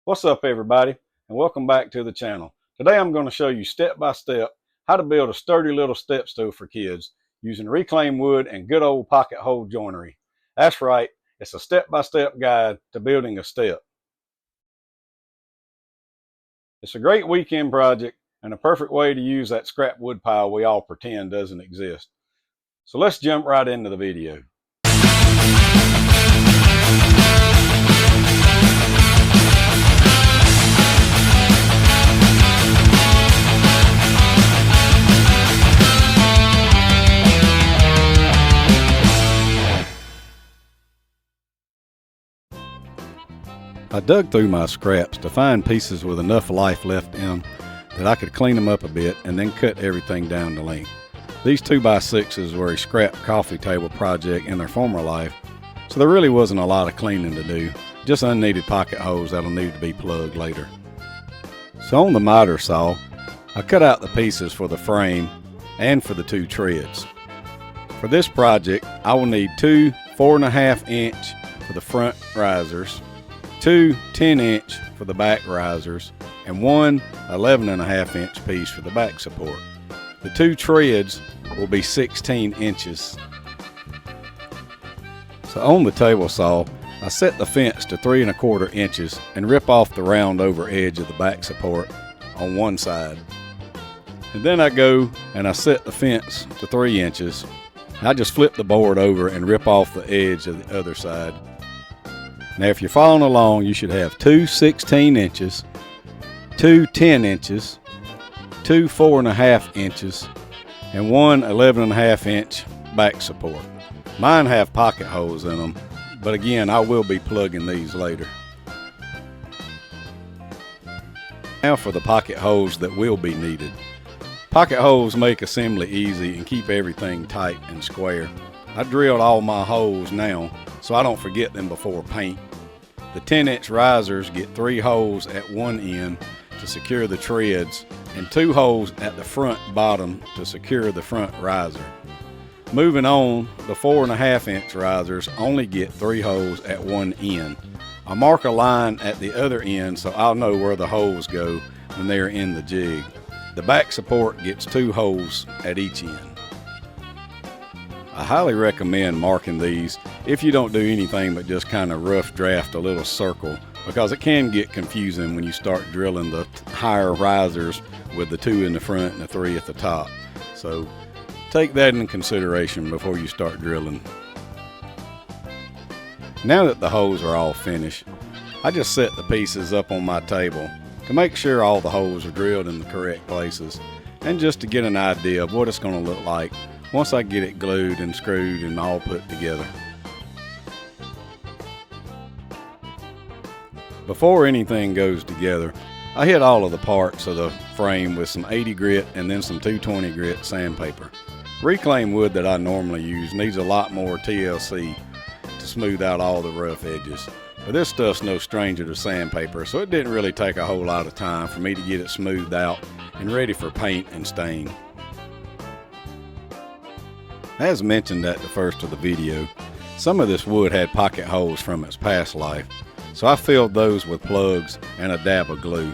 What's up, everybody, and welcome back to the channel. Today I'm going to show you step by step how to build a sturdy little step stool for kids using reclaimed wood and good old pocket hole joinery. That's right, it's a step-by-step guide to building a step. It's a great weekend project and a perfect way to use that scrap wood pile we all pretend doesn't exist. So let's jump right into the video. I dug through my scraps to find pieces with enough life left in them that I could clean them up a bit and then cut everything down to length. These 2x6s were a scrap coffee table project in their former life, so there really wasn't a lot of cleaning to do, just unneeded pocket holes that'll need to be plugged later. So on the miter saw, I cut out the pieces for the frame and for the two treads. For this project, I will need two 4.5 inch for the front risers, two 10-inch for the back risers, and one 11.5 inch piece for the back support. The two treads will be 16 inches. So on the table saw, I set the fence to 3.25 inches and rip off the round over edge of the back support on one side. And then I go and I set the fence to 3 inches. I just flip the board over and rip off the edge of the other side. Now if you're following along, you should have two 16 inches, two 10 inches, two 4.5 inches, and one 11.5 inch back support. Mine have pocket holes in them, but again, I will be plugging these later. Now for the pocket holes that will be needed. Pocket holes make assembly easy and keep everything tight and square. I drilled all my holes now, so I don't forget them before paint. The 10-inch risers get 3 holes at one end to secure the treads and 2 holes at the front bottom to secure the front riser. Moving on, the 4.5 inch risers only get 3 holes at one end. I mark a line at the other end so I'll know where the holes go when they are in the jig. The back support gets 2 holes at each end. I highly recommend marking these if you don't do anything but just kind of rough draft a little circle, because it can get confusing when you start drilling the higher risers with the 2 in the front and the 3 at the top. So take that into consideration before you start drilling. Now that the holes are all finished, I just set the pieces up on my table to make sure all the holes are drilled in the correct places, and just to get an idea of what it's going to look like once I get it glued and screwed and all put together. Before anything goes together, I hit all of the parts of the frame with some 80 grit and then some 220 grit sandpaper. Reclaimed wood that I normally use needs a lot more TLC to smooth out all the rough edges. But this stuff's no stranger to sandpaper, so it didn't really take a whole lot of time for me to get it smoothed out and ready for paint and stain. As mentioned at the first of the video, some of this wood had pocket holes from its past life, so I filled those with plugs and a dab of glue.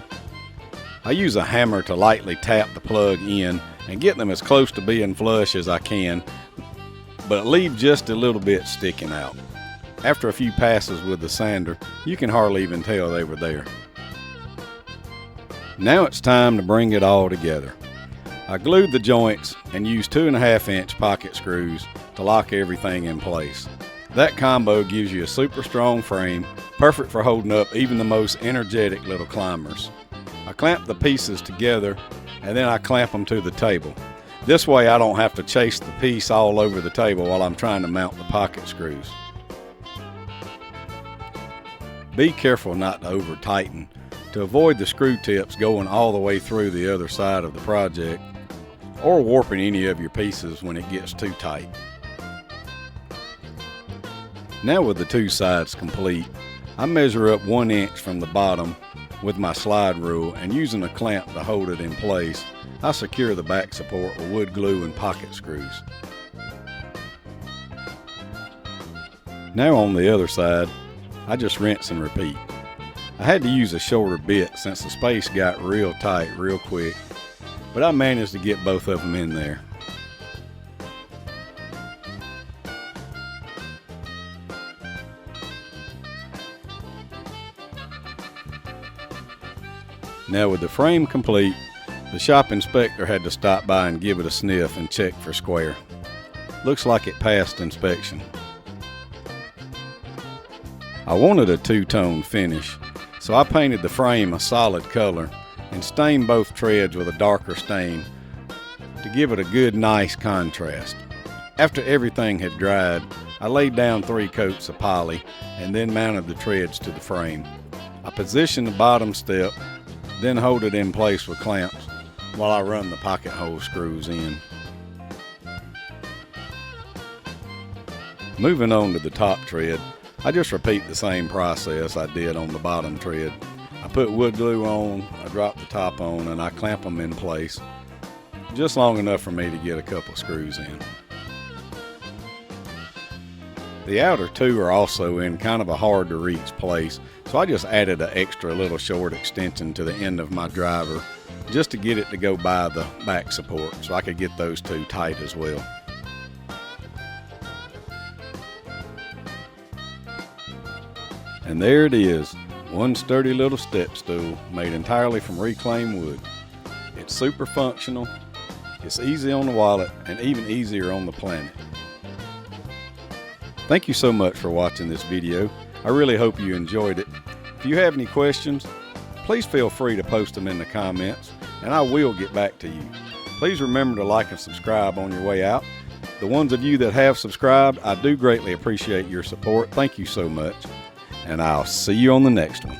I use a hammer to lightly tap the plug in and get them as close to being flush as I can, but leave just a little bit sticking out. After a few passes with the sander, you can hardly even tell they were there. Now it's time to bring it all together. I glued the joints and used 2.5 inch pocket screws to lock everything in place. That combo gives you a super strong frame, perfect for holding up even the most energetic little climbers. I clamp the pieces together and then I clamp them to the table. This way I don't have to chase the piece all over the table while I'm trying to mount the pocket screws. Be careful not to over tighten to avoid the screw tips going all the way through the other side of the project or warping any of your pieces when it gets too tight. Now with the 2 sides complete, I measure up 1 inch from the bottom with my slide rule, and using a clamp to hold it in place, I secure the back support with wood glue and pocket screws. Now on the other side, I just rinse and repeat. I had to use a shorter bit since the space got real tight real quick, but I managed to get both of them in there. Now with the frame complete, the shop inspector had to stop by and give it a sniff and check for square. Looks like it passed inspection. I wanted a two-tone finish, so I painted the frame a solid color and stained both treads with a darker stain to give it a good, nice contrast. After everything had dried, I laid down 3 coats of poly and then mounted the treads to the frame. I positioned the bottom step, then hold it in place with clamps while I run the pocket hole screws in. Moving on to the top tread, I just repeat the same process I did on the bottom tread. I put wood glue on, I drop the top on, and I clamp them in place, just long enough for me to get a couple screws in. The outer 2 are also in kind of a hard to reach place, so I just added an extra little short extension to the end of my driver just to get it to go by the back support so I could get those 2 tight as well. And there it is, one sturdy little step stool made entirely from reclaimed wood. It's super functional, it's easy on the wallet, and even easier on the planet. Thank you so much for watching this video. I really hope you enjoyed it. If you have any questions, please feel free to post them in the comments, and I will get back to you. Please remember to like and subscribe on your way out. The ones of you that have subscribed, I do greatly appreciate your support. Thank you so much. And I'll see you on the next one.